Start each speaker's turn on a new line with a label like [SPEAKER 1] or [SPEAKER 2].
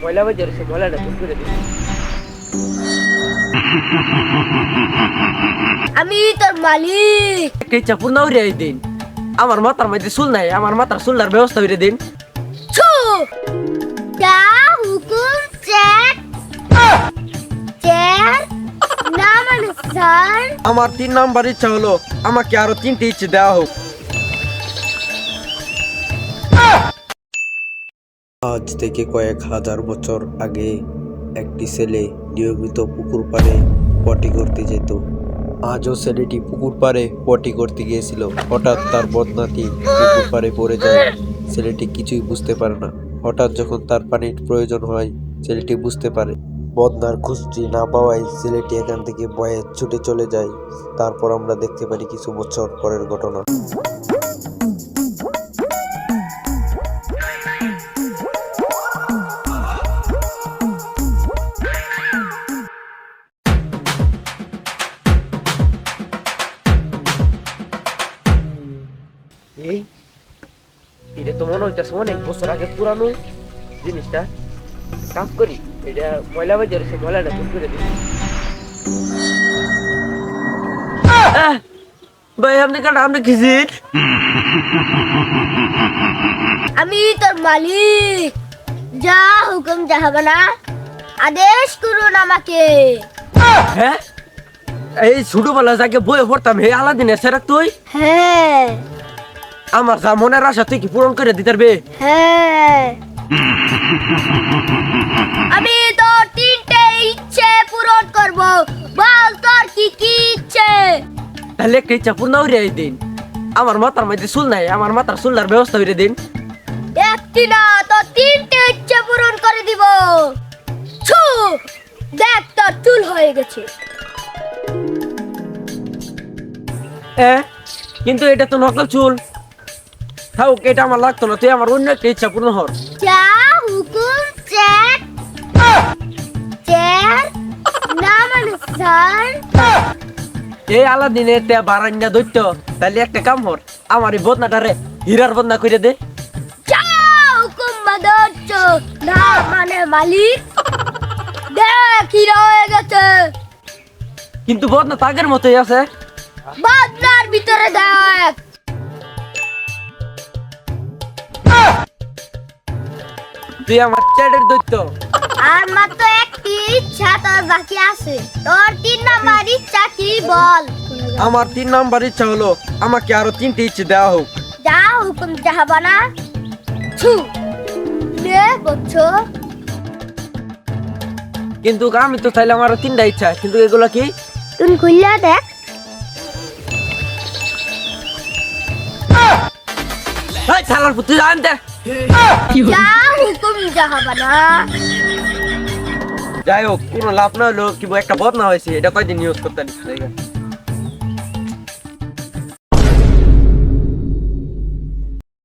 [SPEAKER 1] ময়লা বাজে রয়েছে, ময়লাটা দূর করে দিই।
[SPEAKER 2] আমি তোর মালিক।
[SPEAKER 1] একটা ইচ্ছা পূর্ণ হইরে দিন। আমার মাথার মধ্যে চুল নাই, আমার মাথার চুলটার ব্যবস্থা হইরে দিন।
[SPEAKER 2] ছু যা হুকুম চেক চেক না মানে স্যার।
[SPEAKER 1] আমার 3 নাম্বার ইচ্ছা হলো আমাকে আরো 3টে ইচ্ছে দেওয়া হোক।
[SPEAKER 3] আজ থেকে কয়েক হাজার বছর আগে একটি ছেলে নিয়মিত পুকুর পাড়ে পটি করতে যেত। আজও ছেলেটি পুকুর পাড়ে পটি করতে গিয়েছিল। হঠাৎ তার বদনাটি পুকুর পাড়ে পড়ে যায়। ছেলেটি কিছুই বুঝতে পারে না। হঠাৎ যখন তার পানির প্রয়োজন হয়, ছেলেটি বুঝতে পারে বদনার খুঁজটি না পাওয়ায় ছেলেটি এখান থেকে ভয়ে ছুটে চলে যায়। তারপর আমরা দেখতে পারি কিছু বছর পরের ঘটনা।
[SPEAKER 1] এই এটা তো মনে হইতেছে অনেক বছর আগে পুরানো জিনিসটা। কাজ করি, এটা ময়লা বাজে রয়েছে, ময়লাটা দূর করে দিই। ভাই আপনি কাটা আপনি খিজির।
[SPEAKER 2] আমি তোর মালিক। যা হুকুম জাহাবানা, আদেশ করুন আমাকে।
[SPEAKER 1] হ্যাঁ, এই ছোটবেলা যাকে বইয়ে পড়তাম হে আলাদিনের সেরা তুই।
[SPEAKER 2] হ্যাঁ
[SPEAKER 1] আমার যা মনের আশা তুই কি পূরণ করে দিতে পারবে?
[SPEAKER 2] হ্যাঁ আমি তোর 3টে ইচ্ছে পূরণ করব। বল তোর কি কি ইচ্ছে?
[SPEAKER 1] তাহলে একটা ইচ্ছা পূর্ণ হইরে দিন। আমার মাথার মধ্যে চুল নাই, আমার মাথার চুলটার ব্যবস্থা হইরে দিন।
[SPEAKER 2] একটি না তোর 3টে ইচ্ছে পূরণ করে দিব। ছু দেখ তোর চুল হয়ে গেছে।
[SPEAKER 1] কিন্তু এটা তো নকল চুল। থাক, এটা আমার লাগতো না, তুই আমার অন্য একটা ইচ্ছা পূর্ণ হর।
[SPEAKER 2] যা হুকুম চেক চেক না মানে স্যার।
[SPEAKER 1] এই আলাদিনের তে বারান্না দৈত্য, তাহলে একটা কাম হর, আমার এই বদনাটারে হীরার বদনা করে দে।
[SPEAKER 2] যা হুকুম মাদচ্চ না মানে মালিক। দেখ হিরো হয়ে গেছে।
[SPEAKER 1] কিন্তু বদনা তাগের মতোই আছে।
[SPEAKER 2] বাদলার ভিতরে দেখ।
[SPEAKER 1] তুই আমার চ্যাটের দৈত্য।
[SPEAKER 2] আর মাত্র একটি ইচ্ছা তোর বাকি আছে। তোর 3 নাম্বার ইচ্ছা কি বল?
[SPEAKER 1] আমার 3 নাম্বার ইচ্ছা হলো আমাকে আরো 3টে ইচ্ছে দেওয়া হোক।
[SPEAKER 2] যা হুকুম জাহাবানা। ছু নে বচ্চো।
[SPEAKER 1] কিন্তু আমি তো চাইলাম আরো 3টা ইচ্ছা, কিন্তু এগুলো কি?
[SPEAKER 2] তুই খুললা দেখ।
[SPEAKER 1] এই শালার পুত, তুই জানতে
[SPEAKER 2] যা হুকুম জাহাবানা।
[SPEAKER 1] যাই হোক, কোনো লাভ না হলো, কিন্তু একটা বদনা হয়েছে, এটা কয়দিন ইউজ করতে নিস।